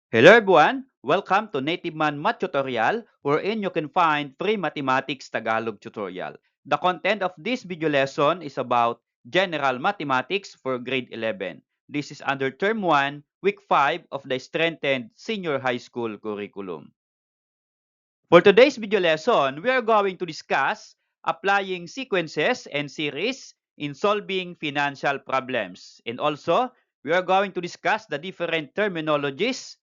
Hello everyone! Welcome to Native Man Math Tutorial wherein you can find free mathematics Tagalog tutorial. The content of this video lesson is about general mathematics for grade 11. This is under term 1, week 5 of the strengthened senior high school curriculum. For today's video lesson, we are going to discuss applying sequences and series in solving financial problems. And also, we are going to discuss the different terminologies.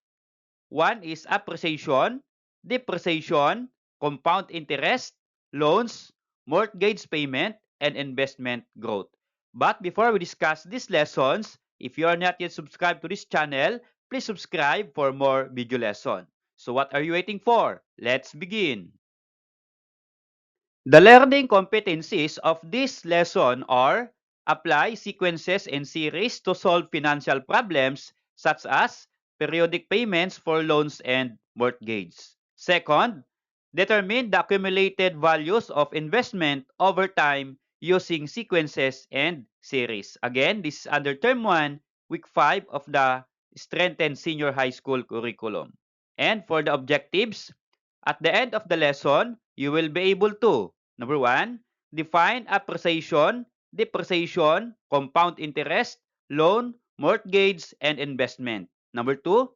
One is appreciation, depreciation, compound interest, loans, mortgage payment, and investment growth. But before we discuss these lessons, if you are not yet subscribed to this channel, please subscribe for more video lessons. So what are you waiting for? Let's begin. The learning competencies of this lesson are apply sequences and series to solve financial problems such as periodic payments for loans and mortgage. Second, determine the accumulated values of investment over time using sequences and series. Again, this is under term 1, week 5 of the strengthened senior high school curriculum. And for the objectives, at the end of the lesson, you will be able to number 1, define appreciation, depreciation, compound interest, loan, mortgage, and investment. Number 2,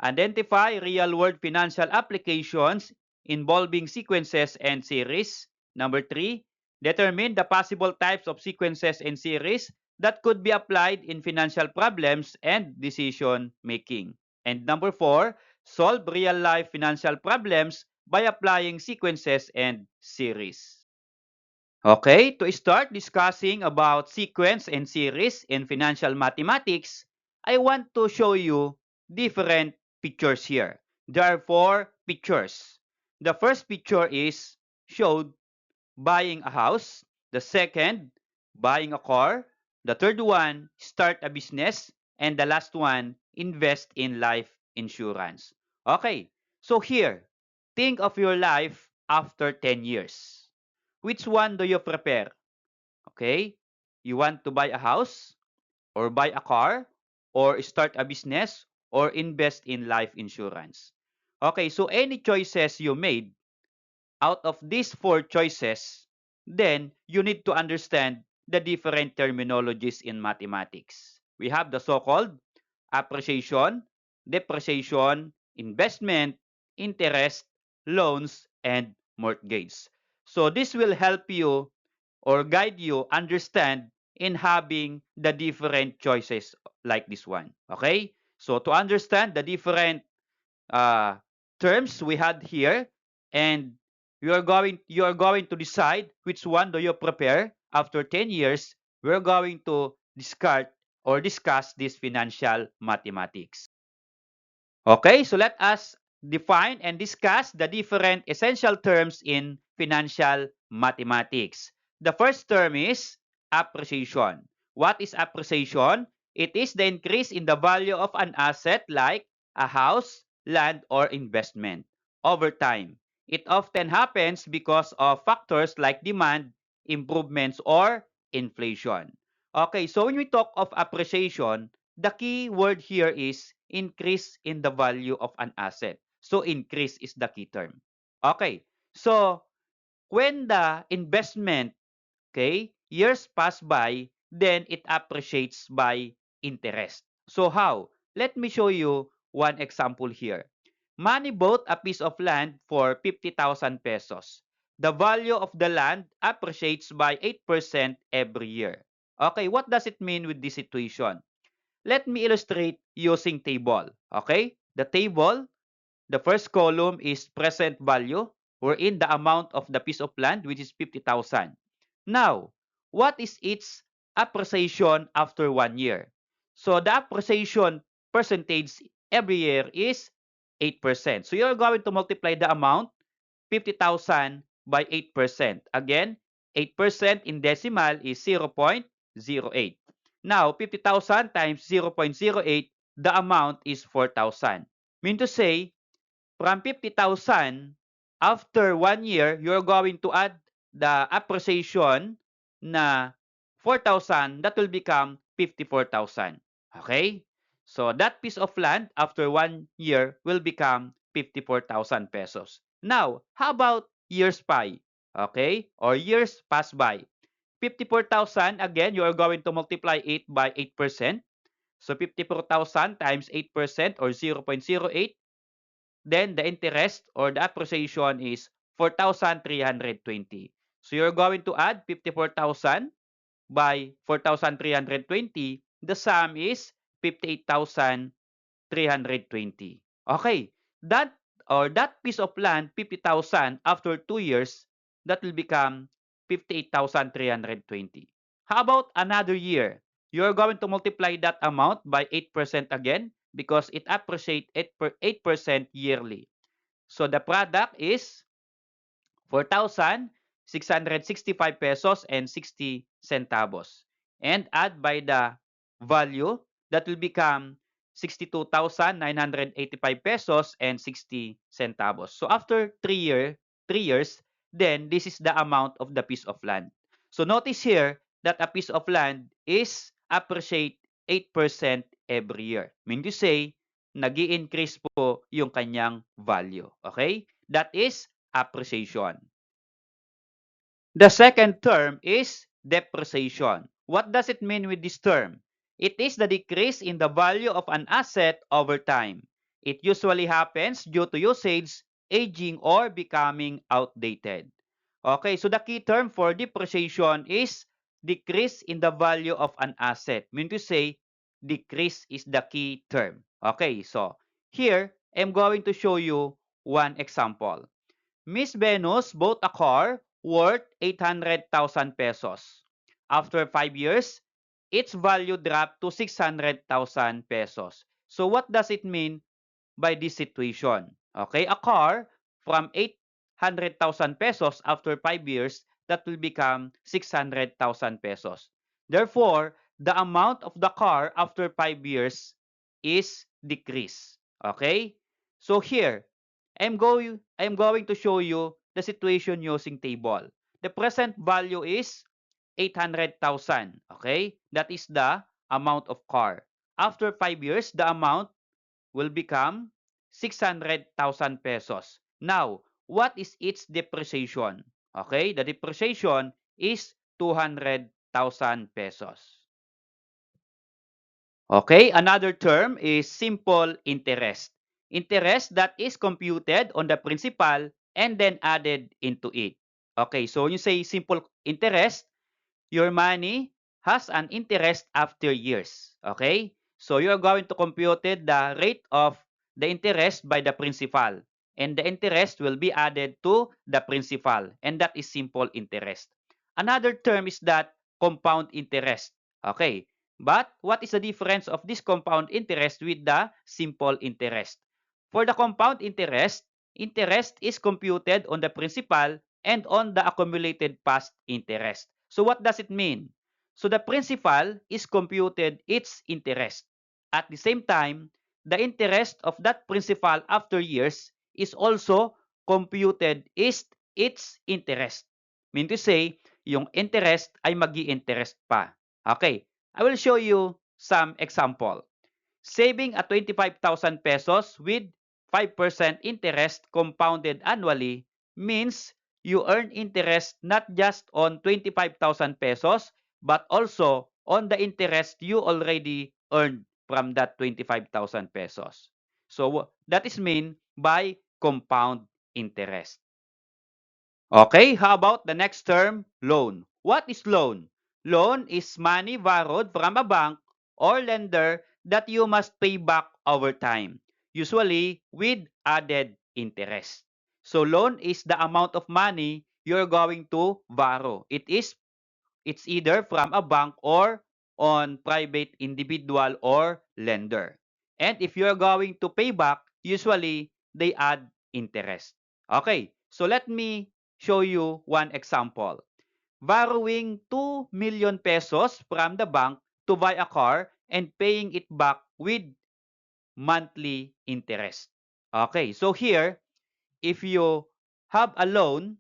identify real-world financial applications involving sequences and series. Number 3, determine the possible types of sequences and series that could be applied in financial problems and decision making. And number 4, solve real-life financial problems by applying sequences and series. Okay, to start discussing about sequence and series in financial mathematics, I want to show you different pictures here. There are 4 pictures. The first picture is showed buying a house. The second, buying a car. The third one, start a business. And the last one, invest in life insurance. Okay, so here, think of your life after 10 years. Which one do you prepare? Okay, you want to buy a house or buy a car or start a business or invest in life insurance. Okay, so any choices you made out of these 4 choices, then you need to understand the different terminologies in mathematics. We have the so-called appreciation, depreciation, investment, interest, loans, and mortgage. So this will help you or guide you understand in having the different choices like this one. Okay? So to understand the different uh, terms we had here, and you are going to decide which one do you prepare after 10 years. We're going to discard or discuss this financial mathematics. Okay, so let us define and discuss the different essential terms in financial mathematics. The first term is appreciation. What is appreciation? It is the increase in the value of an asset like a house, land, or investment over time. It often happens because of factors like demand, improvements, or inflation. Okay, so when we talk of appreciation, the key word here is increase in the value of an asset. So increase is the key term. Okay. So when the investment, okay, years pass by, then it appreciates by interest. So how? Let me show you one example here. Money bought a piece of land for 50,000 pesos. The value of the land appreciates by 8% every year. Okay, what does it mean with this situation? Let me illustrate using table. Okay? The table, the first column is present value, wherein the amount of the piece of land, which is 50,000. Now, what is its appreciation after 1 year? So the appreciation percentage every year is 8%. So you're going to multiply the amount, 50,000 by 8%. Again, 8% in decimal is 0.08. Now, 50,000 times 0.08, the amount is 4,000. Mean to say, from 50,000, after 1 year, you're going to add the appreciation na 4,000, that will become 54,000. Okay? So that piece of land after 1 year will become 54,000 pesos. Now, how about years by? Okay? Or years pass by. 54,000, again, you are going to multiply it by 8%. So 54,000 times 8% or 0.08. Then the interest or the appreciation is 4,320. So you're going to add 54,000 by 4,320. The sum is 58,320. Okay, that piece of land, 50,000 after 2 years, that will become 58,320. How about another year? You're going to multiply that amount by 8% again because it appreciates 8% yearly. So the product is 4,665 pesos and 60 centavos. And add by the value, that will become 62,985 pesos and 60 centavos. So after 3 years, then this is the amount of the piece of land. So notice here that a piece of land is appreciate 8% every year. Mean to say, nag-i-increase po yung kanyang value. Okay? That is appreciation. The second term is depreciation. What does it mean with this term? It is the decrease in the value of an asset over time. It usually happens due to usage, aging, or becoming outdated. Okay, so the key term for depreciation is decrease in the value of an asset. Mean to say, decrease is the key term. Okay, so here, I'm going to show you one example. Miss Venus bought a car worth 800,000 pesos. After 5 years, its value dropped to 600,000 pesos. So what does it mean by this situation? Okay, a car from 800,000 pesos after 5 years, that will become 600,000 pesos. Therefore, the amount of the car after 5 years is decreased. Okay? So here, I'm going to show you the situation using table. The present value is 800,000. Okay? That is the amount of car. After 5 years, the amount will become 600,000 pesos. Now, what is its depreciation? Okay? The depreciation is 200,000 pesos. Okay, another term is simple interest. Interest that is computed on the principal and then added into it. Okay, so when you say simple interest, your money has an interest after years. Okay, so you're going to compute the rate of the interest by the principal. And the interest will be added to the principal. And that is simple interest. Another term is that compound interest. Okay, but what is the difference of this compound interest with the simple interest? For the compound interest, interest is computed on the principal and on the accumulated past interest. So what does it mean? So the principal is computed its interest. At the same time, the interest of that principal after years is also computed its interest. Mean to say, yung interest ay magi-interest pa. Okay, I will show you some example. Saving at 25,000 pesos with 5% interest compounded annually means you earn interest not just on 25,000 pesos but also on the interest you already earned from that 25,000 pesos. So that is mean by compound interest. Okay, how about the next term, loan? What is loan? Loan is money borrowed from a bank or lender that you must pay back over time, usually with added interest. So loan is the amount of money you're going to borrow. It's either from a bank or on private individual or lender. And if you're going to pay back, usually they add interest. Okay, so let me show you one example. Borrowing 2 million pesos from the bank to buy a car and paying it back with monthly interest. Okay, so here, if you have a loan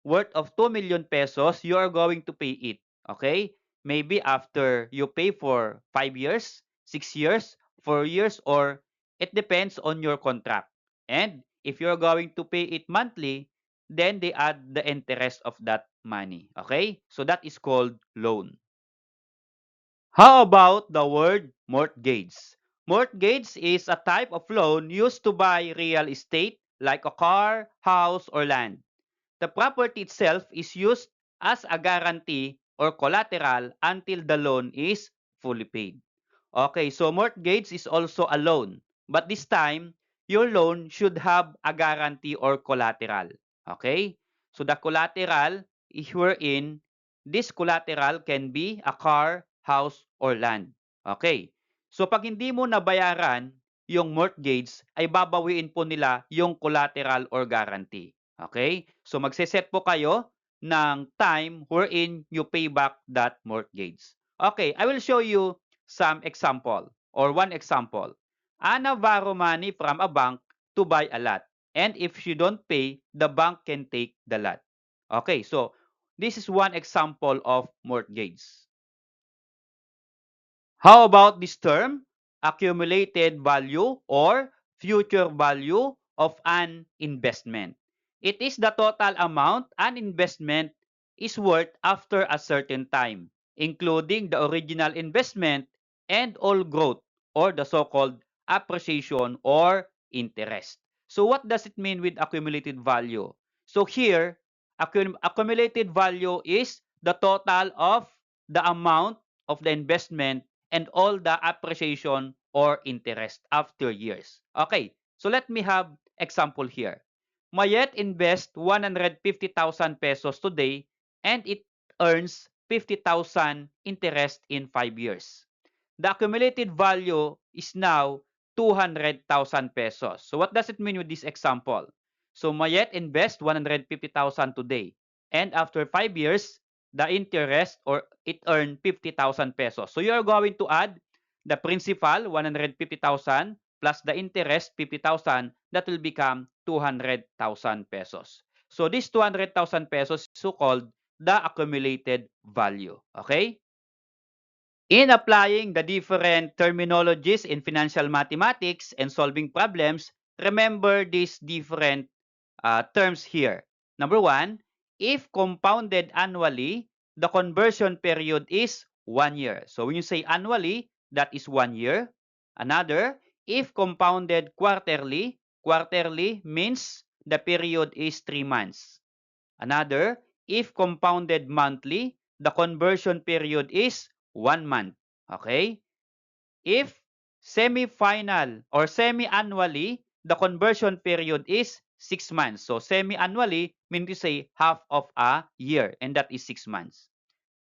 worth of 2 million pesos, you are going to pay it. Okay? Maybe after you pay for 5 years, 6 years, 4 years, or it depends on your contract. And if you're going to pay it monthly, then they add the interest of that money. Okay? So that is called loan. How about the word mortgage? Mortgage is a type of loan used to buy real estate like a car, house, or land. The property itself is used as a guarantee or collateral until the loan is fully paid. Okay, so mortgage is also a loan, but this time, your loan should have a guarantee or collateral. Okay? So the collateral is wherein this collateral can be a car, house, or land. Okay? So pag hindi mo nabayaran yung mortgage, ay babawiin po nila yung collateral or guarantee. Okay? So magse-set po kayo ng time wherein you pay back that mortgage. Okay, I will show you some example or one example. Anna borrow money from a bank to buy a lot. And if she don't pay, the bank can take the lot. Okay, so this is one example of mortgage. How about this term? Accumulated value or future value of an investment. It is the total amount an investment is worth after a certain time, including the original investment and all growth or the so-called appreciation or interest. So what does it mean with accumulated value? So here, accumulated value is the total of the amount of the investment and all the appreciation or interest after years. Okay, so let me have example here. Mayet invest 150,000 pesos today and it earns 50,000 interest in 5 years. The accumulated value is now 200,000 pesos. So what does it mean with this example? So Mayet invest 150,000 today and after 5 years, the interest or it earned 50,000 pesos. So you are going to add the principal 150,000 plus the interest 50,000, that will become 200,000 pesos. So this 200,000 pesos is so-called the accumulated value. Okay? In applying the different terminologies in financial mathematics and solving problems, remember these different terms here. Number one, if compounded annually, the conversion period is 1 year. So when you say annually, that is 1 year. Another, if compounded quarterly, quarterly means the period is 3 months. Another, if compounded monthly, the conversion period is 1 month. Okay? If semi-final or semi-annually, the conversion period is 6 months. So semi-annually means to say half of a year, and that is 6 months.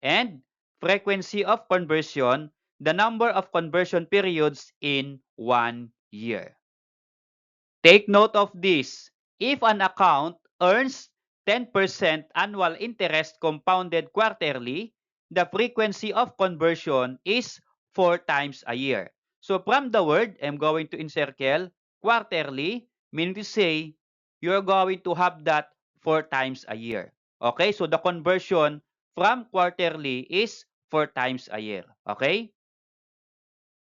And frequency of conversion, the number of conversion periods in 1 year. Take note of this. If an account earns 10% annual interest compounded quarterly, the frequency of conversion is 4 times a year. So from the word, I'm going to encircle quarterly, meaning to say you're going to have that 4 times a year. Okay, so the conversion from quarterly is 4 times a year. Okay?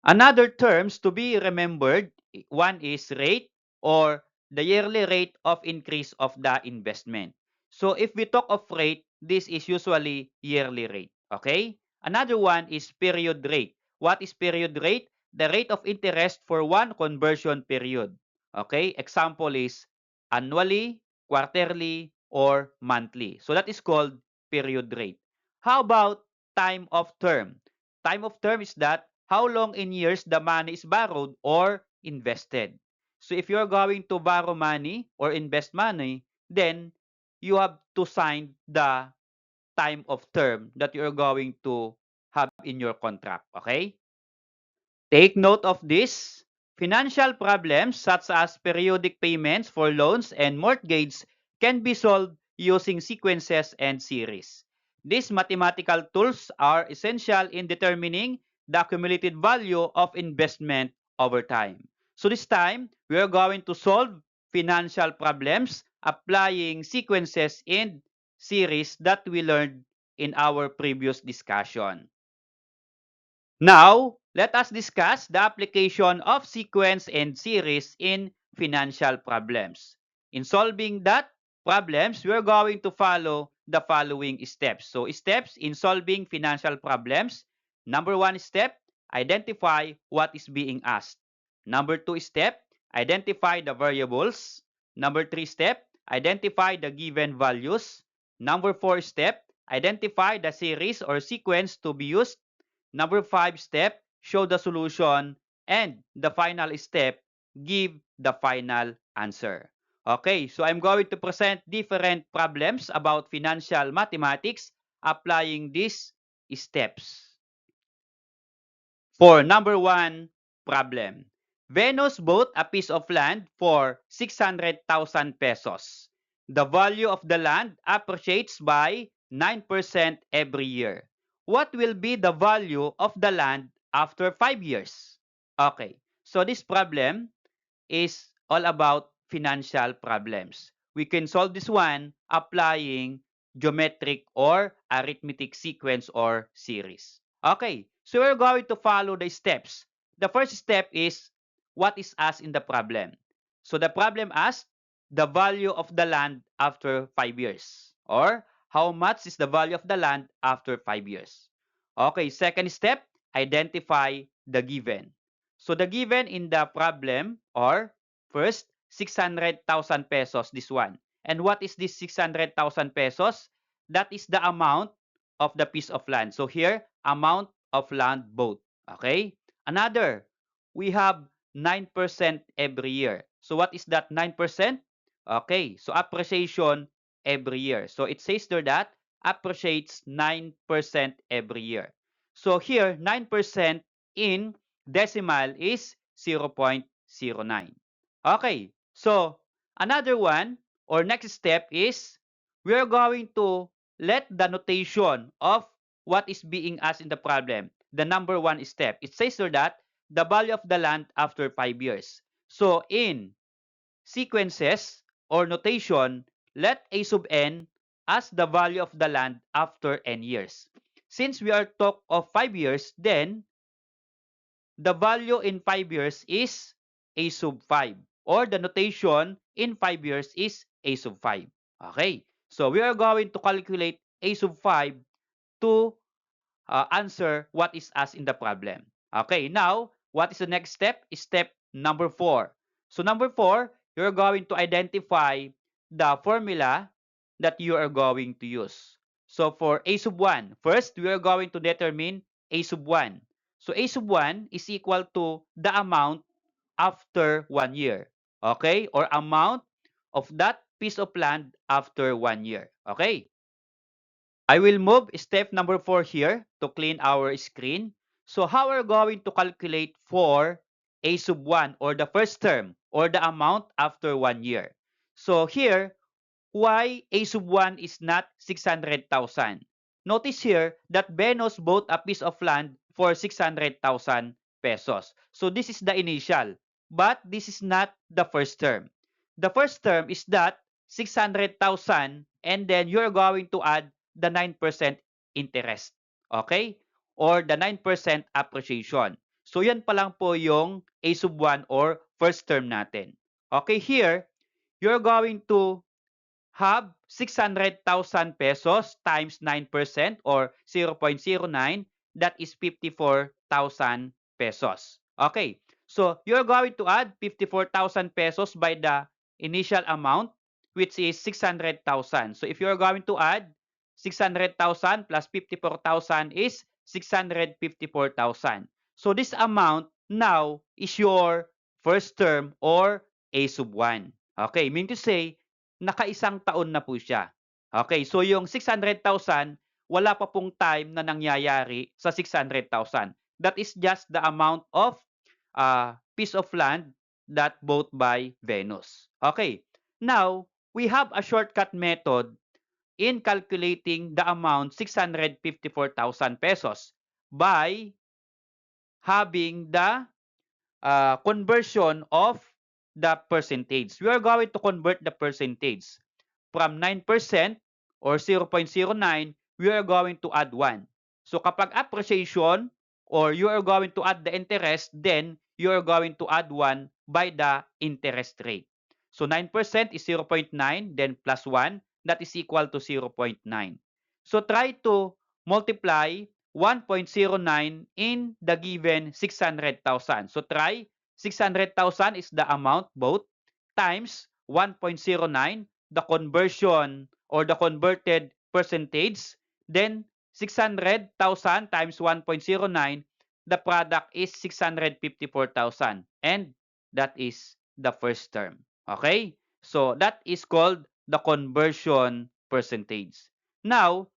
Another terms to be remembered, one is rate or the yearly rate of increase of the investment. So if we talk of rate, this is usually yearly rate. Okay? Another one is period rate. What is period rate? The rate of interest for one conversion period. Okay? Example is annually, quarterly, or monthly. So that is called period rate. How about time of term? Time of term is that how long in years the money is borrowed or invested. So if you're going to borrow money or invest money, then you have to sign the time of term that you're going to have in your contract. Okay? Take note of this. Financial problems such as periodic payments for loans and mortgage can be solved using sequences and series. These mathematical tools are essential in determining the accumulated value of investment over time. So this time, we are going to solve financial problems applying sequences and series that we learned in our previous discussion. Now, let us discuss the application of sequence and series in financial problems. In solving that problems, we're going to follow the following steps. So, steps in solving financial problems. Number 1 step, identify what is being asked. Number 2 step, identify the variables. Number 3 step, identify the given values. Number 4 step, identify the series or sequence to be used. Number 5 step, show the solution. And the final step, give the final answer. Okay, so I'm going to present different problems about financial mathematics applying these steps. For number 1 problem, Venus bought a piece of land for 600,000 pesos. The value of the land appreciates by 9% every year. What will be the value of the land after 5 years? Okay, so this problem is all about financial problems. We can solve this one applying geometric or arithmetic sequence or series. Okay, so we're going to follow the steps. The first step is what is asked in the problem. So the problem asks the value of the land after 5 years, or how much is the value of the land after 5 years. Okay, second step, identify the given. So the given in the problem are first 600,000 pesos, this one. And what is this 600,000 pesos? That is the amount of the piece of land. So here, amount of land bought. Okay? Another, we have 9% every year. So what is that 9%? Okay, so appreciation every year. So it says there that appreciates 9% every year. So here, 9% in decimal is 0.09. Okay, so another one or next step is we are going to let the notation of what is being asked in the problem, the number 1 step. It says here that the value of the land after 5 years. So in sequences or notation, let a sub n as the value of the land after n years. Since we are talk of 5 years, then the value in 5 years is a sub 5, or the notation in 5 years is a sub 5. Okay, so we are going to calculate a sub 5 to answer what is asked in the problem. Okay, now what is the next step? Step number 4. So number 4, you're going to identify the formula that you are going to use. So for a sub 1, first we are going to determine a sub 1. So a sub 1 is equal to the amount after 1 year. Okay? Or amount of that piece of land after 1 year. Okay? I will move step number 4 here to clean our screen. So how are we going to calculate for a sub 1 or the first term or the amount after 1 year? So here, why a sub 1 is not 600,000? Notice here that Venus bought a piece of land for 600,000 pesos. So this is the initial, but this is not the first term. The first term is that 600,000 and then you're going to add the 9% interest. Okay? Or the 9% appreciation. So yan pa lang po yung a sub 1 or first term natin. Okay, here, you're going to have 600,000 pesos times 9% or 0.09, that is 54,000 pesos. Okay, so you're going to add 54,000 pesos by the initial amount, which is 600,000. So if you're going to add 600,000 plus 54,000 is 654,000. So this amount now is your first term or a sub 1. Okay, mean to say, nakaisang taon na po siya. Okay, so yung 600,000, wala pa pong time na nangyayari sa 600,000. That is just the amount of piece of land that bought by Venus. Okay, now, we have a shortcut method in calculating the amount 654,000 pesos by having the conversion of the percentage. We are going to convert the percentage. From 9% or 0.09, we are going to add 1. So kapag appreciation or you are going to add the interest, then you are going to add 1 by the interest rate. So 9% is 0.9, then plus 1, that is equal to 0.9. So try to multiply 1.09 in the given 600,000. So try 600,000 is the amount both times 1.09, the conversion or the converted percentage, then 600,000 times 1.09, the product is 654,000. And that is the first term. Okay? So that is called the conversion percentage. Now,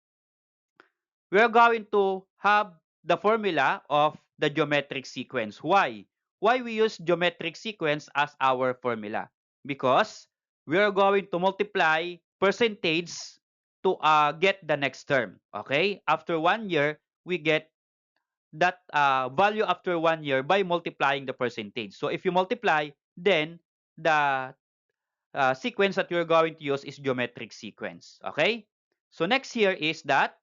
we're going to have the formula of the geometric sequence. Why? Why we use geometric sequence as our formula? Because we are going to multiply percentage to get the next term. Okay? After 1 year, we get that value after 1 year by multiplying the percentage. So if you multiply, then the sequence that you're going to use is geometric sequence. Okay? So next here is that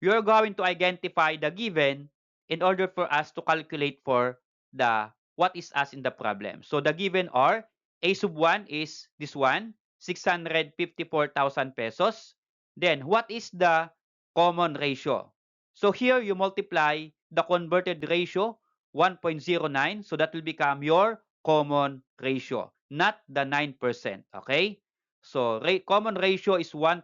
you're going to identify the given in order for us to calculate for the what is asked in the problem. So the given are A sub 1 is this one, 654,000 pesos. Then what is the common ratio? So here you multiply the converted ratio 1.09, so that will become your common ratio, not the 9%. Okay? So common ratio is 1.09,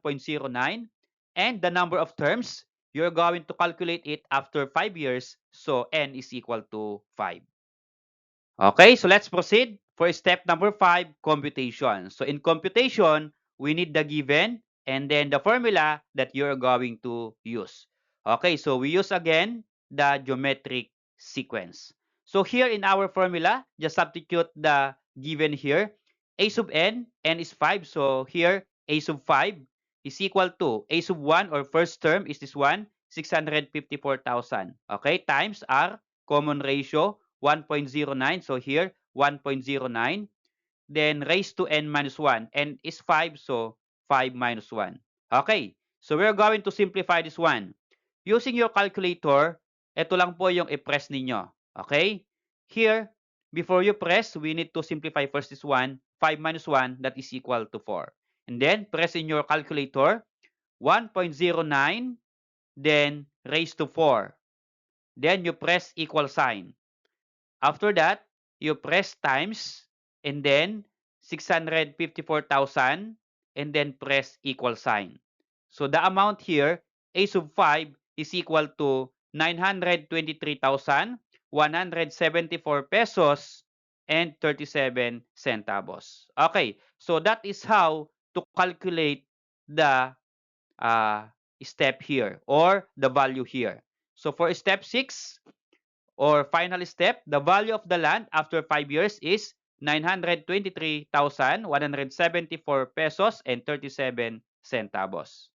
and the number of terms, you're going to calculate it after 5 years. So n is equal to 5. Okay, so let's proceed for step number 5, computation. So in computation, we need the given and then the formula that you're going to use. Okay, so we use again the geometric sequence. So here in our formula, just substitute the given here. A sub n is 5. So here, a sub 5 is equal to a sub 1 or first term is this one, 654,000. Okay, times our common ratio, 1.09. So here, 1.09. Then raised to n minus 1. N is 5, so 5 minus 1. Okay, so we're going to simplify this one. Using your calculator, ito lang po yung i-press ninyo. Okay? Here, before you press, we need to simplify first this one. 5 minus 1, that is equal to 4. And then, press in your calculator, 1.09, then raised to 4. Then you press equal sign. After that, you press times and then 654,000 and then press equal sign. So the amount here, A sub 5 is equal to 923,174 pesos and 37 centavos. Okay, so that is how to calculate the uh, step here or the value here. So for step 6, or final step, the value of the land after 5 years is 923,174 pesos and 37 centavos.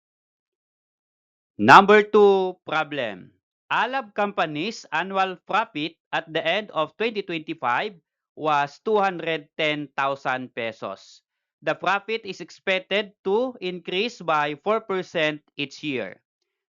Number 2 problem. Alab Company's annual profit at the end of 2025 was 210,000 pesos. The profit is expected to increase by 4% each year.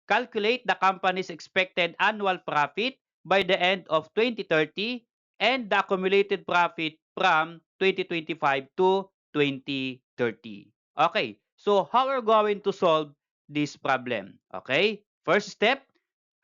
Calculate the company's expected annual profit by the end of 2030 and the accumulated profit from 2025 to 2030. Okay, so how are we going to solve this problem? Okay, first step,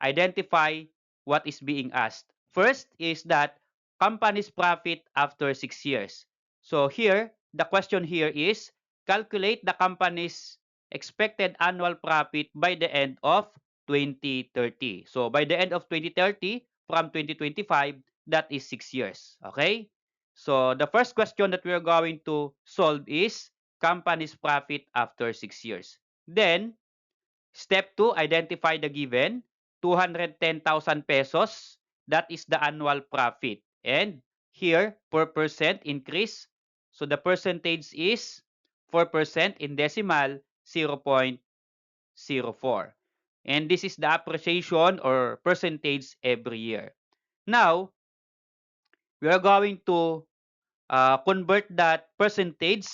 identify what is being asked. First is that company's profit after 6 years. So here, the question here is calculate the company's expected annual profit by the end of 2030. So by the end of 2030, from 2025, that is 6 years. Okay? So the first question that we are going to solve is company's profit after 6 years. Then, step 2, identify the given, 210,000 pesos. That is the annual profit. And here, 4% increase. So the percentage is 4% in decimal, 0.04. And this is the appreciation or percentage every year. Now, we are going to convert that percentage.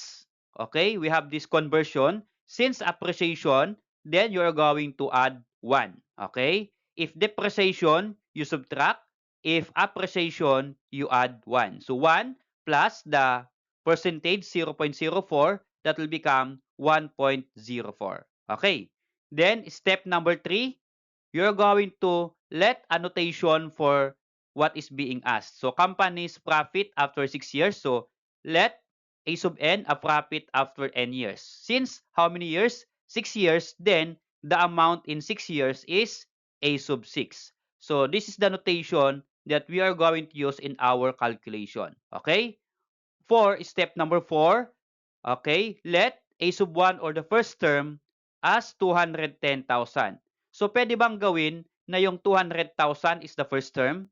Okay, we have this conversion. Since appreciation, then you are going to add 1. Okay, If depreciation, you subtract. If appreciation, you add 1. So 1 plus the percentage 0.04, that will become 1.04. Okay. Then step number 3, you're going to let annotation for what is being asked. So company's profit after 6 years. So let A sub n a profit after n years. Since how many years? 6 years, then the amount in 6 years is A sub 6. So this is the notation that we are going to use in our calculation. Okay? For step number 4, okay, let A sub 1 or the first term as 210,000. So pwede bang gawin na yung 200,000 is the first term?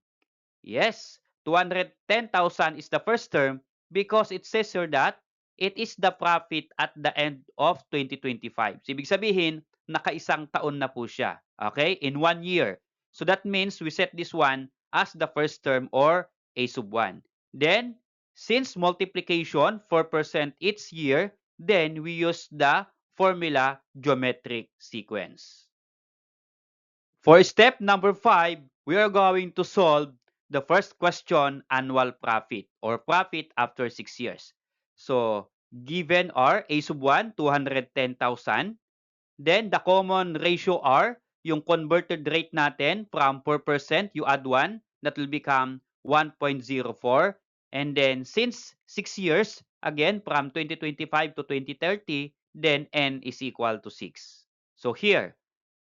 Yes, 210,000 is the first term because it says here that it is the profit at the end of 2025. So, ibig sabihin, nakaisang taon na po siya. Okay? In 1 year. So, that means we set this one as the first term or A sub 1. Then, since multiplication 4% each year, then we use the formula geometric sequence. For step number 5, we are going to solve the first question, annual profit or profit after 6 years. So, given are A sub 1, 210,000. Then, the common ratio are, yung converted rate natin from 4%, you add 1, that will become 1.04. And then, since 6 years, again, from 2025 to 2030, then N is equal to 6. So, here,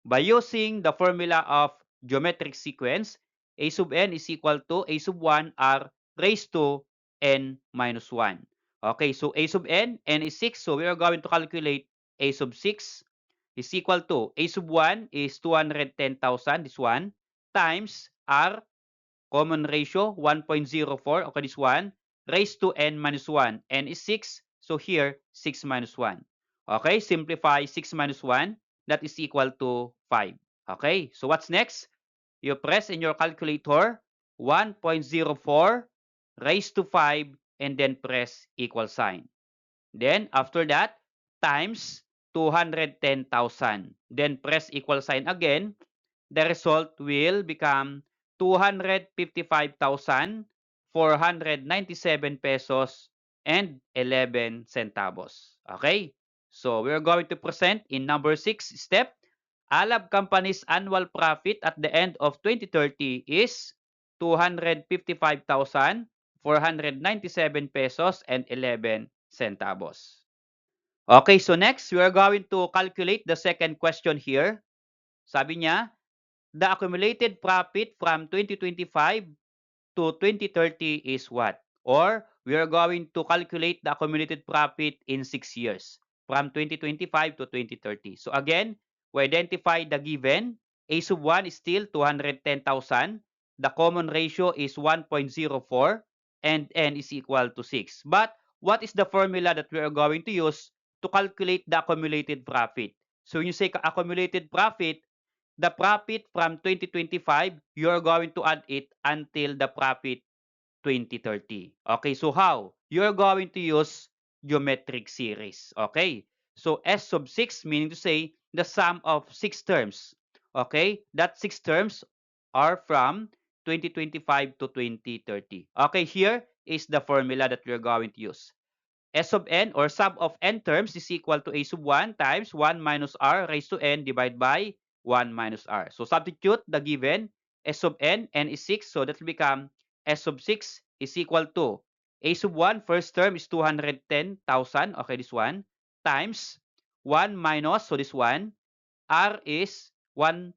by using the formula of geometric sequence, A sub n is equal to A sub 1 r raised to n minus 1. Okay, so A sub n is 6. So we are going to calculate A sub 6 is equal to A sub 1 is 210,000, this one, times r, common ratio, 1.04, okay, this one, raised to n minus 1. N is 6, so here, 6 minus 1. Okay, simplify 6 minus 1, that is equal to 5. Okay, so what's next? You press in your calculator 1.04 raised to 5 and then press equal sign. Then after that, times 210,000. Then press equal sign again. The result will become 255,497 pesos and 11 centavos. Okay? So we're going to present in number 6 step. Alab Company's annual profit at the end of 2030 is 255,497 pesos and 11 centavos. Okay, so next, we are going to calculate the second question here. Sabi niya, the accumulated profit from 2025 to 2030 is what? Or we are going to calculate the accumulated profit in 6 years from 2025 to 2030. So again, we identify the given. A sub 1 is still 210,000. The common ratio is 1.04 and n is equal to 6. But what is the formula that we are going to use to calculate the accumulated profit? So when you say accumulated profit, the profit from 2025, you're going to add it until the profit 2030. Okay, so how? You're going to use geometric series. Okay, so S sub 6 meaning to say the sum of 6 terms. Okay, that 6 terms are from 2025 to 2030. Okay, here is the formula that we're going to use. S of n or sum of n terms is equal to A sub 1 times 1 minus r raised to n divided by 1 minus r. So substitute the given S of n is 6. So that will become S of 6 is equal to A sub 1, first term is 210,000. Okay, this one. Times 1 minus, so this one. R is 1.04.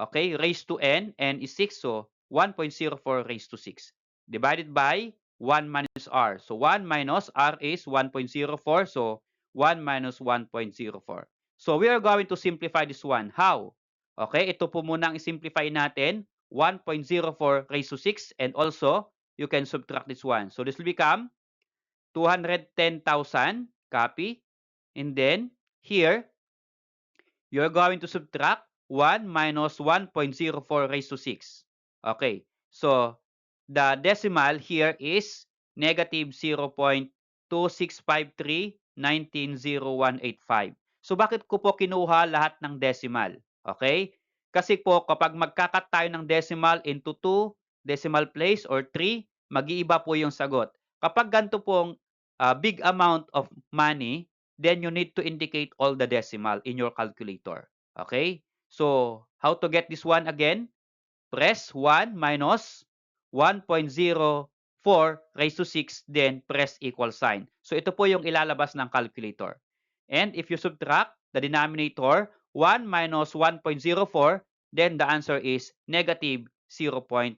Okay, raised to n is 6. So 1.04 raised to 6. Divided by 1 minus r. So 1 minus r is 1.04. So 1 minus 1.04. So we are going to simplify this one. How? Okay, ito po muna ang simplify natin. 1.04 raised to 6 and also you can subtract this one. So this will become 210,000 copy. And then here, you're going to subtract 1 minus 1.04 raised to 6. Okay, so the decimal here is negative 0.2653190185. So bakit ko po kinuha lahat ng decimal? Okay, Kasi po, kapag magkakat tayo ng decimal into 2 decimal place or 3, mag-iiba po yung sagot. Kapag ganito pong big amount of money, then you need to indicate all the decimal in your calculator. Okay? So, how to get this one again? Press 1 minus 1.04 raised to 6, then press equal sign. So, ito po yung ilalabas ng calculator. And if you subtract the denominator, 1 minus 1.04, then the answer is negative 0.04.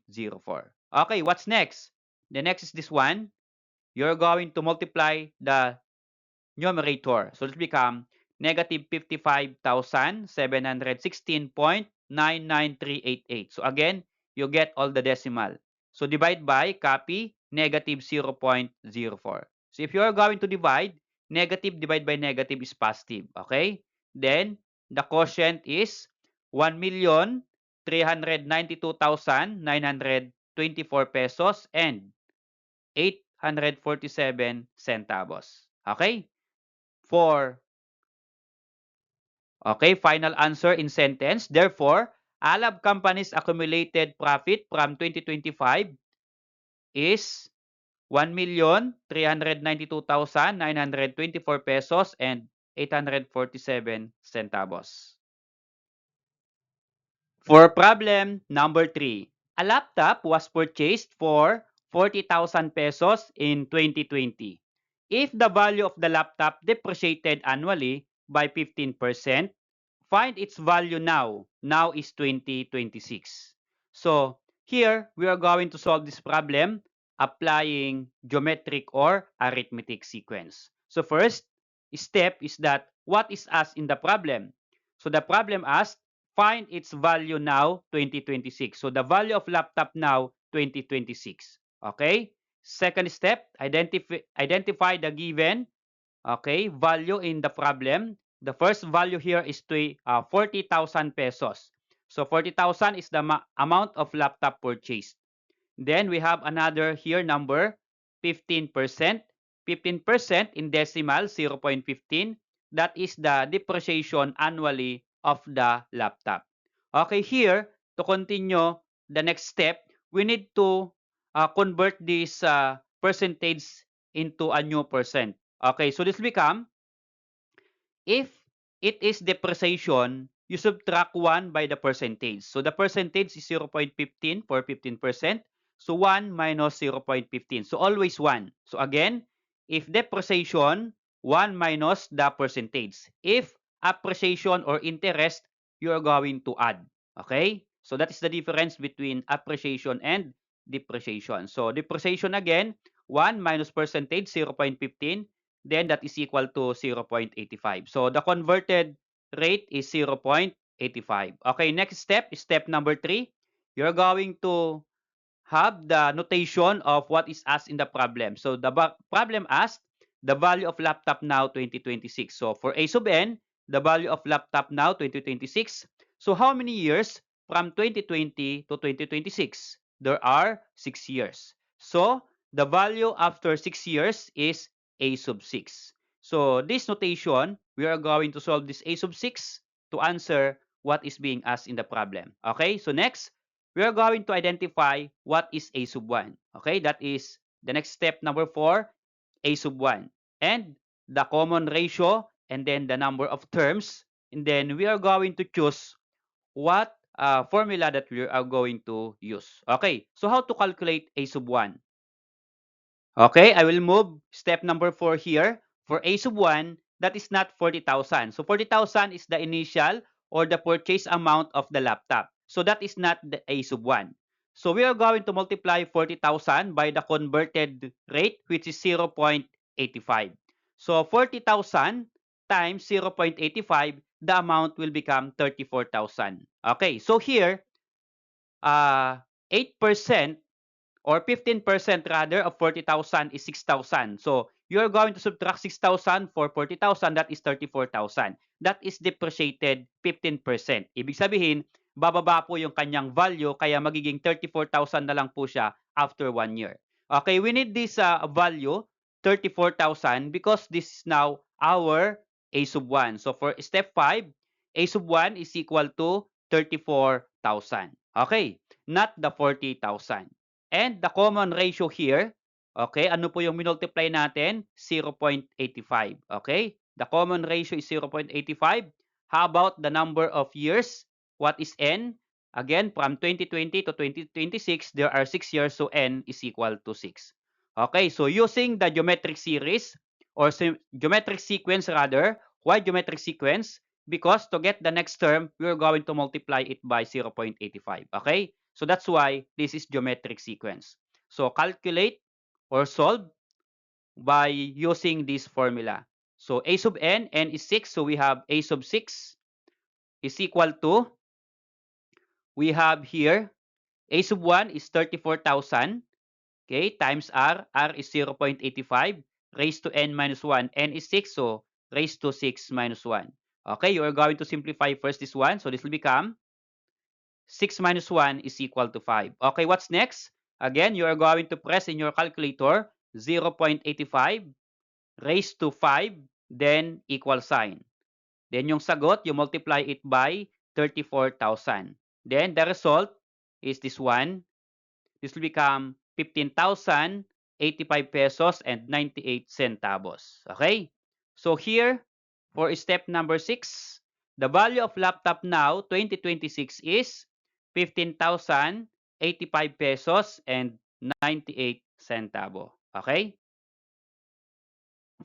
Okay, what's next? The next is this one. You're going to multiply the numerator. So, it become negative 55,716.99388. So, again, you get all the decimal. So, divide by, copy, negative 0.04. So, if you are going to divide, negative divided by negative is positive. Okay? Then, the quotient is 1,392,924 pesos and 847 centavos. Okay? Final answer in sentence. Therefore, Alab Company's accumulated profit from 2025 is 1,392,924 pesos and 847 centavos. For problem number 3, a laptop was purchased for 40,000 pesos in 2020. If the value of the laptop depreciated annually by 15%, find its value now. Now is 2026. So, here we are going to solve this problem applying geometric or arithmetic sequence. So, first step is that what is asked in the problem? So, the problem asked, find its value now 2026. So, the value of laptop now 2026. Okay? Second step, identify the given value in the problem. The first value here is 40,000 pesos. So 40,000 is the amount of laptop purchased. Then we have another here number 15%. 15% in decimal 0.15. That is the depreciation annually of the laptop. Okay, here to continue the next step, we need to convert this percentage into a new percent. Okay, so this become, if it is depreciation, you subtract 1 by the percentage. So the percentage is 0.15 for 15%. So 1 minus 0.15. So always 1. So again, if depreciation, 1 minus the percentage. If appreciation or interest, you are going to add. Okay? So that is the difference between appreciation and depreciation. So depreciation again, 1 minus percentage, 0.15. Then that is equal to 0.85. So the converted rate is 0.85. Okay, next step is step number 3. You're going to have the notation of what is asked in the problem. So the problem asked the value of laptop now 2026. So for A sub n, the value of laptop now 2026. So how many years from 2020 to 2026? There are 6 years. So the value after 6 years is A sub 6. So this notation, we are going to solve this A sub 6 to answer what is being asked in the problem. Okay, so next, we are going to identify what is A sub 1. Okay, that is the next step number 4, A sub 1. And the common ratio and then the number of terms. And then we are going to choose what formula that we are going to use. Okay, so how to calculate A sub 1? Okay, I will move step number 4 here. For A sub 1, that is not 40,000. So 40,000 is the initial or the purchase amount of the laptop. So that is not the A sub 1. So we are going to multiply 40,000 by the converted rate, which is 0.85. So 40,000 times 0.85, the amount will become 34,000. Okay, so here, 8% or 15% rather of 40,000 is 6,000. So you're going to subtract 6,000 for 40,000, that is 34,000. That is depreciated 15%. Ibig sabihin, bababa po yung kanyang value kaya magiging 34,000 na lang po siya after 1 year. Okay, we need this value 34,000 because this is now our A sub 1. So for step 5, A sub 1 is equal to 34,000. Okay, not the 40,000. And the common ratio here, okay, ano po yung minultiply natin? 0.85. Okay, the common ratio is 0.85. How about the number of years? What is n? Again, from 2020 to 2026, there are 6 years, so n is equal to 6. Okay, so using the geometric series or geometric sequence rather, why geometric sequence? Because to get the next term, we're going to multiply it by 0.85. Okay, so that's why this is geometric sequence. So calculate or solve by using this formula. So a sub n is 6, so we have a sub 6 is equal to, we have here, a sub 1 is 34,000, okay, times r is 0.85, raised to n minus 1, n is 6, so raised to 6 minus 1. Okay, you are going to simplify first this one, so this will become 6 minus 1 is equal to 5. Okay, what's next? Again, you are going to press in your calculator 0.85 raised to 5, then equal sign. Then yung sagot, you multiply it by 34,000. Then the result is this one. This will become 15,085 pesos and 98 centavos. Okay? So here, for step number 6, the value of laptop now, 2026, is 15,085 pesos and 98 centavo. Okay?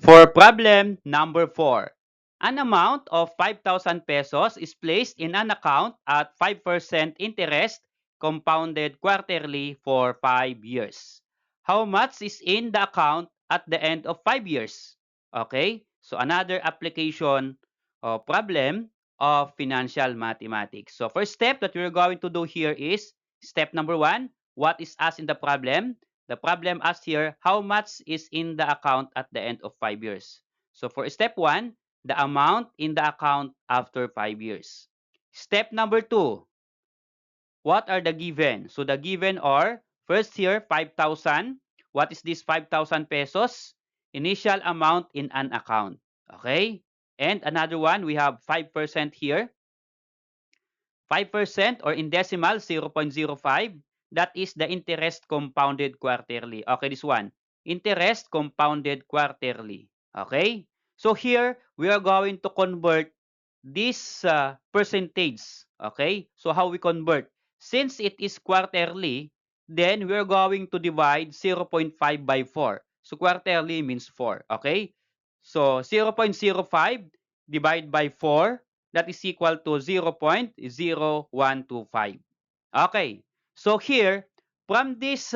For problem number 4, an amount of 5,000 pesos is placed in an account at 5% interest compounded quarterly for 5 years. How much is in the account at the end of 5 years? Okay, so another application or problem of financial mathematics. So first step that we're going to do here is step number 1. What is asked in the problem? The problem asks here, how much is in the account at the end of 5 years? So for step 1, the amount in the account after 5 years. Step number 2, what are the given? So the given are, first here, 5,000. What is this 5,000 pesos? Initial amount in an account. Okay? And another one, we have 5% here. 5% or in decimal, 0.05. That is the interest compounded quarterly. Okay, this one. Interest compounded quarterly. Okay? So here, we are going to convert this percentage. Okay? So how we convert? Since it is quarterly, then we are going to divide 0.5 by 4. So quarterly means 4. Okay? So 0.05 divided by 4, that is equal to 0.0125. Okay. So here, from this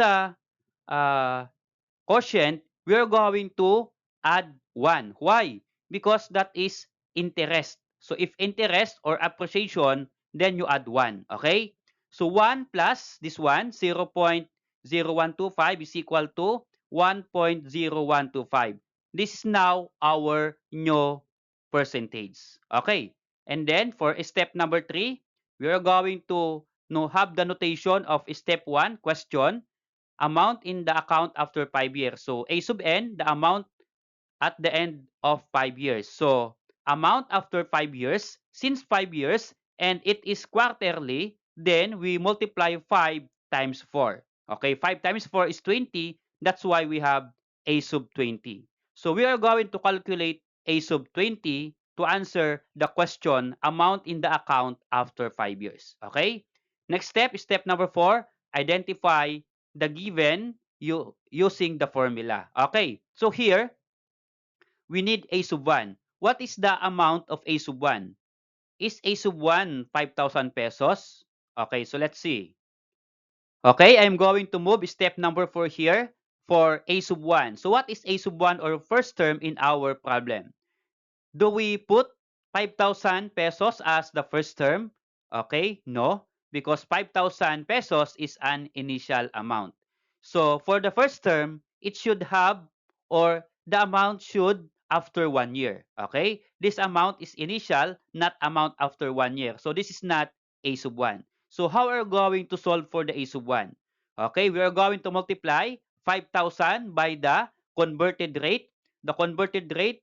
quotient, we are going to add 1. Why? Because that is interest. So if interest or appreciation, then you add 1. Okay? So 1 plus this one, 0.0125 is equal to 1.0125. This is now our new percentage. Okay? And then for step number 3, we are going to have the notation of step 1 question, amount in the account after 5 years. So A sub n, the amount at the end of 5 years. So amount after 5 years, since 5 years, and it is quarterly, then we multiply 5 times 4. Okay, 5 times 4 is 20. That's why we have A sub 20. So we are going to calculate A sub 20 to answer the question, amount in the account after 5 years. Okay? Next step is step number 4, identify the given using the formula. Okay, so here, we need A sub 1. What is the amount of A sub 1? Is A sub 1 5,000 pesos? Okay, so let's see. Okay, I'm going to move step number 4 here for A sub 1. So what is A sub 1 or first term in our problem? Do we put 5,000 pesos as the first term? Okay, no, because 5,000 pesos is an initial amount. So for the first term, it should have, or the amount should after 1 year. Okay, this amount is initial, not amount after 1 year. So this is not A sub 1. So how are we going to solve for the A sub 1? Okay, we are going to multiply 5,000 by the converted rate. The converted rate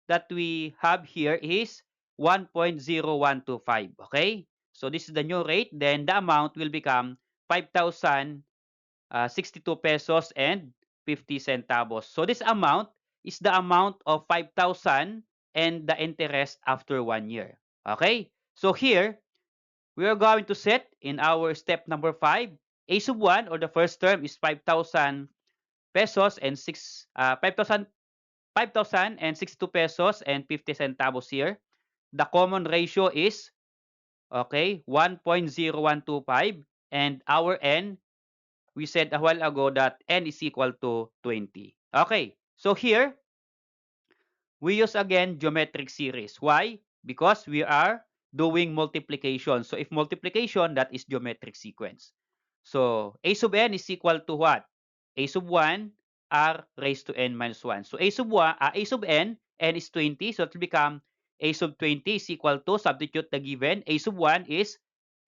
that we have here is 1.0125. Okay? So this is the new rate. Then the amount will become 5,062 pesos and 50 centavos. So this amount is the amount of 5,000 and the interest after 1 year. Okay? So here, we are going to set in our step number 5, A sub 1 or the first term is 5,000 pesos and 5,062 pesos and 50 centavos here. The common ratio is, okay, 1.0125, and our n, we said a while ago that n is equal to 20. Okay, so here we use again geometric series. Why? Because we are doing multiplication. So if multiplication, that is geometric sequence. So a sub n is equal to what? A sub 1 r raised to n minus 1. So a sub n is 20. So it will become a sub 20 is equal to, substitute the given, a sub 1 is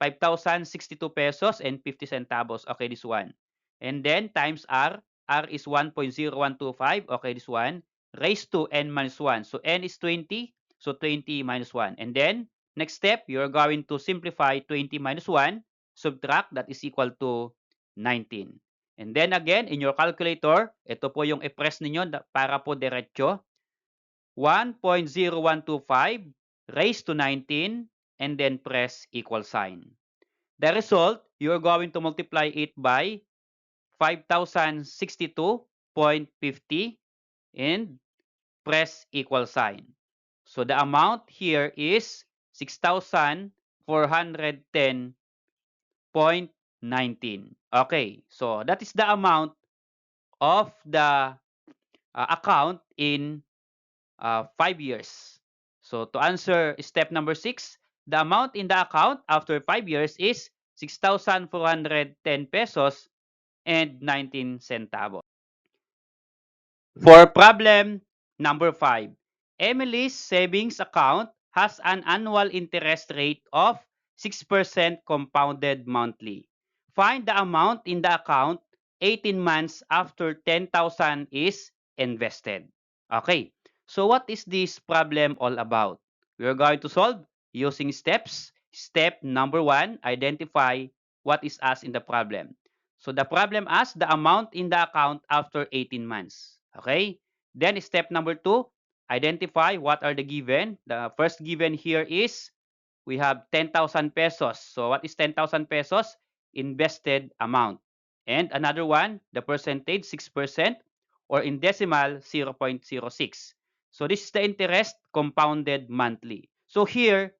5,062 pesos and 50 centavos. Okay, this one. And then times r is 1.0125. Okay, this one raised to n minus 1. So n is 20, so 20 minus 1. And then, next step, you're going to simplify 20 minus 1, subtract, that is equal to 19. And then again, in your calculator, ito po yung i-press ninyo para po diretso. 1.0125 raised to 19, and then press equal sign. The result, you're going to multiply it by 5,062.50 and press equal sign. So the amount here is 6,410.19. Okay, so that is the amount of the account in 5 years. So to answer step number 6, the amount in the account after 5 years is 6,410 pesos and 19 centavos. For problem number 5, Emily's savings account has an annual interest rate of 6% compounded monthly. Find the amount in the account 18 months after 10,000 is invested. Okay, so what is this problem all about? We are going to solve using steps. Step number 1, identify what is asked in the problem. So the problem asks the amount in the account after 18 months. Okay? Then step number 2, identify what are the given. The first given here is we have 10,000 pesos. So what is 10,000 pesos? Invested amount. And another one, the percentage 6% or in decimal 0.06. So this is the interest compounded monthly. So here,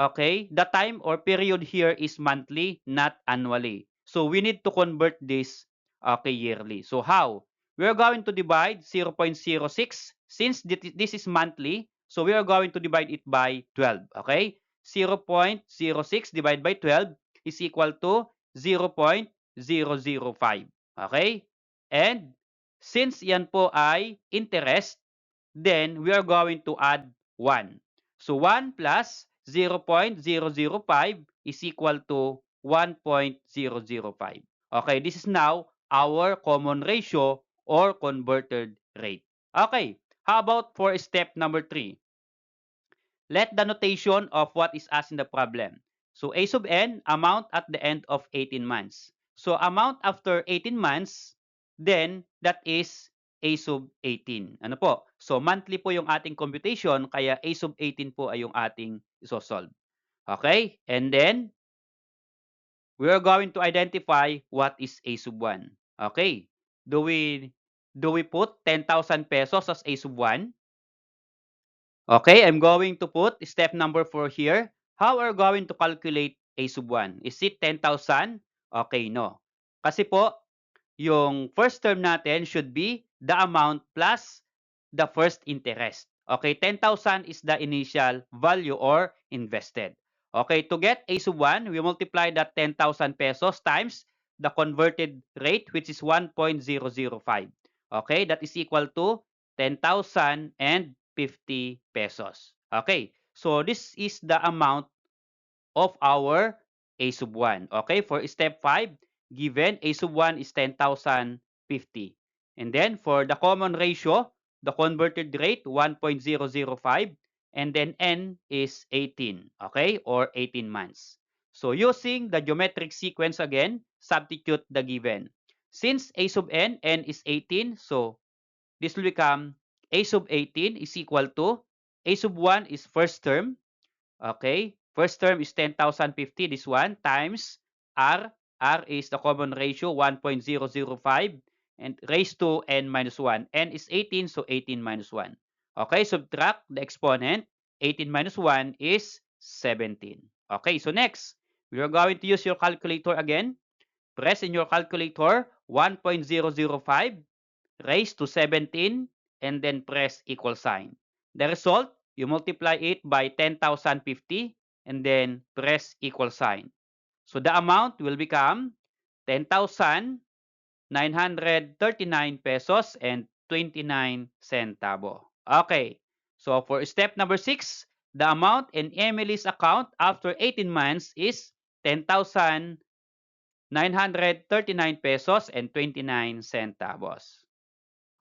okay, the time or period here is monthly, not annually. So we need to convert this, okay, yearly. So how? We are going to divide 0.06. Since this is monthly, so we are going to divide it by 12. Okay? 0.06 divided by 12 is equal to 0.005. Okay? And since yan po ay interest, then we are going to add 1. So 1 plus 0.005 is equal to 1.005. Okay, this is now our common ratio or converted rate. Okay, how about for step number 3? Let the notation of what is asked in the problem. So A sub n, amount at the end of 18 months. So amount after 18 months, then that is A sub 18. Ano po? So monthly po yung ating computation, kaya A sub 18 po ay yung ating isosolve. Okay? And then, we are going to identify what is A sub 1. Okay? Do we put 10,000 pesos as A sub 1? Okay, I'm going to put step number 4 here. How are we going to calculate A sub 1? Is it 10,000? Okay, no. Kasi po, yung first term natin should be the amount plus the first interest. Okay, 10,000 is the initial value or invested. Okay, to get A sub 1, we multiply that 10,000 pesos times the converted rate, which is 1.005. Okay, that is equal to 10,050 pesos. Okay, so this is the amount of our A sub 1. Okay, for step 5, given A sub 1 is 10,050. And then for the common ratio, the converted rate 1.005, and then n is 18, okay, or 18 months. So using the geometric sequence again, substitute the given. Since a sub n is 18, so this will become a sub 18 is equal to a sub 1 is first term. Okay, first term is 10,050, this one, times r. R is the common ratio, 1.005, and raised to n minus 1. N is 18, so 18 minus 1. Okay, subtract the exponent. 18 minus 1 is 17. Okay, so next, we are going to use your calculator again. Press in your calculator 1.005 raised to 17, and then press equal sign. The result, you multiply it by 10,050 and then press equal sign. So the amount will become 10,939 pesos and 29 centavo. Okay. So for step number 6, the amount in Emily's account after 18 months is 10,939 pesos and 29 centavos.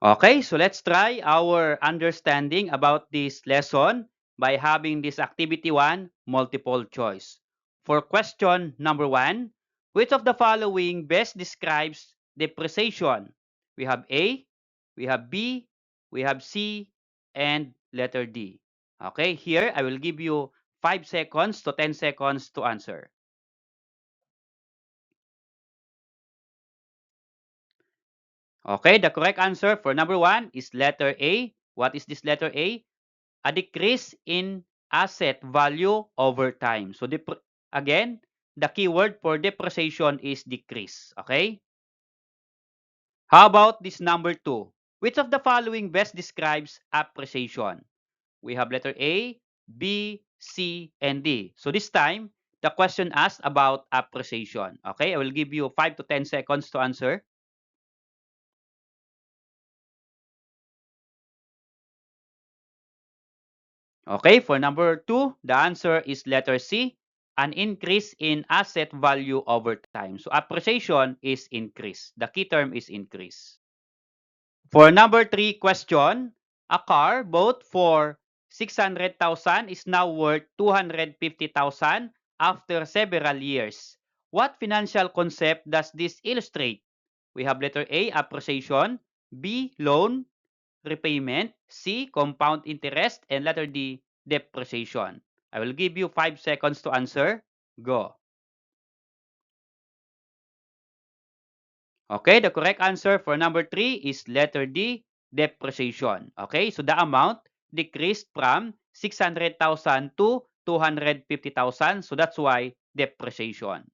Okay, so let's try our understanding about this lesson by having this activity 1 multiple choice. For question number 1, which of the following best describes depreciation? We have A, we have B, we have C, and letter D. Okay, here I will give you 5 seconds to 10 seconds to answer. Okay, the correct answer for number 1 is letter A. What is this letter A? A decrease in asset value over time. So again, the keyword for depreciation is decrease. Okay? How about this number 2? Which of the following best describes appreciation? We have letter A, B, C, and D. So this time, the question asks about appreciation. Okay? I will give you 5 to 10 seconds to answer. Okay, for number 2, the answer is letter C, an increase in asset value over time. So appreciation is increase. The key term is increase. For number 3 question, a car bought for 600,000 is now worth 250,000 after several years. What financial concept does this illustrate? We have letter A, appreciation, B, loan, repayment, C, compound interest, and letter D, depreciation. I will give you 5 seconds to answer. Go. Okay, the correct answer for number 3 is letter D, depreciation. Okay, so the amount decreased from 600,000 to 250,000. So that's why depreciation.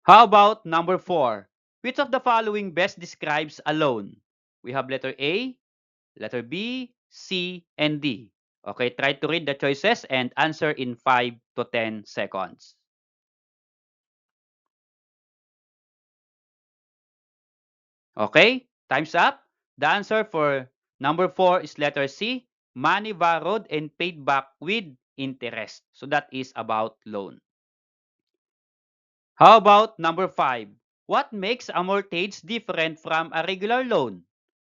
How about number 4? Which of the following best describes a loan? We have letter A, letter B, C, and D. Okay, try to read the choices and answer in 5 to 10 seconds. Okay, time's up. The answer for number 4 is letter C, money borrowed and paid back with interest. So that is about loan. How about number 5? What makes a mortgage different from a regular loan?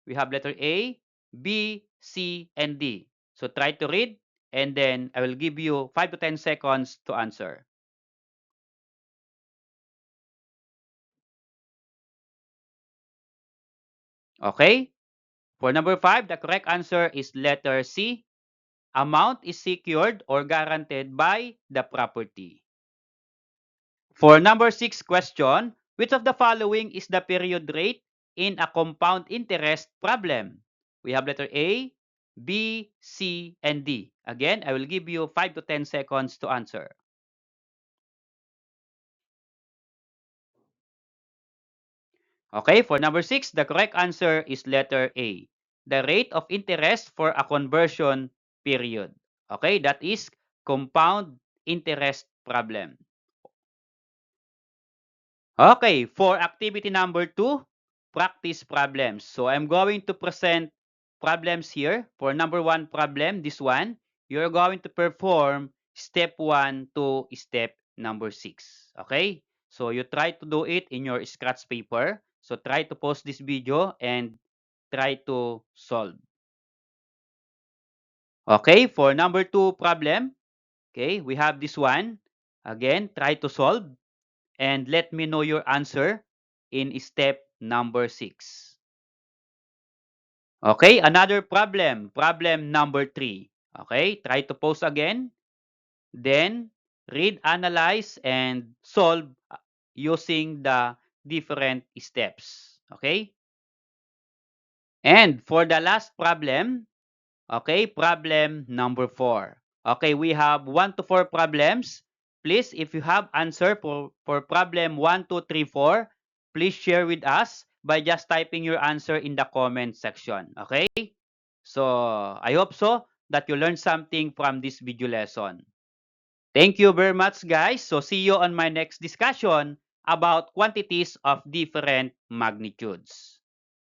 We have letter A, B, C, and D. So try to read and then I will give you 5 to 10 seconds to answer. Okay? For number 5, the correct answer is letter C. Amount is secured or guaranteed by the property. For number 6 question, which of the following is the period rate in a compound interest problem? We have letter A, B, C, and D. Again, I will give you 5 to 10 seconds to answer. Okay, for number 6, the correct answer is letter A. The rate of interest for a conversion period. Okay, that is compound interest problem. Okay, for activity number 2, practice problems. So I'm going to present problems here. For number 1 problem, this one, you're going to perform step 1 to step number 6. Okay? So you try to do it in your scratch paper. So try to pause this video and try to solve. Okay, for number 2 problem, okay, we have this one. Again, try to solve and let me know your answer in step number 6. Okay, another problem, problem number 3. Okay, try to pause again. Then read, analyze, and solve using the different steps. Okay? And for the last problem, okay, problem number 4. Okay, we have 1 to 4 problems. Please, if you have answer for problem 1, 2, 3, 4, please share with us by just typing your answer in the comment section. Okay? So, I hope so that you learned something from this video lesson. Thank you very much, guys. So, see you on my next discussion about quantities of different magnitudes.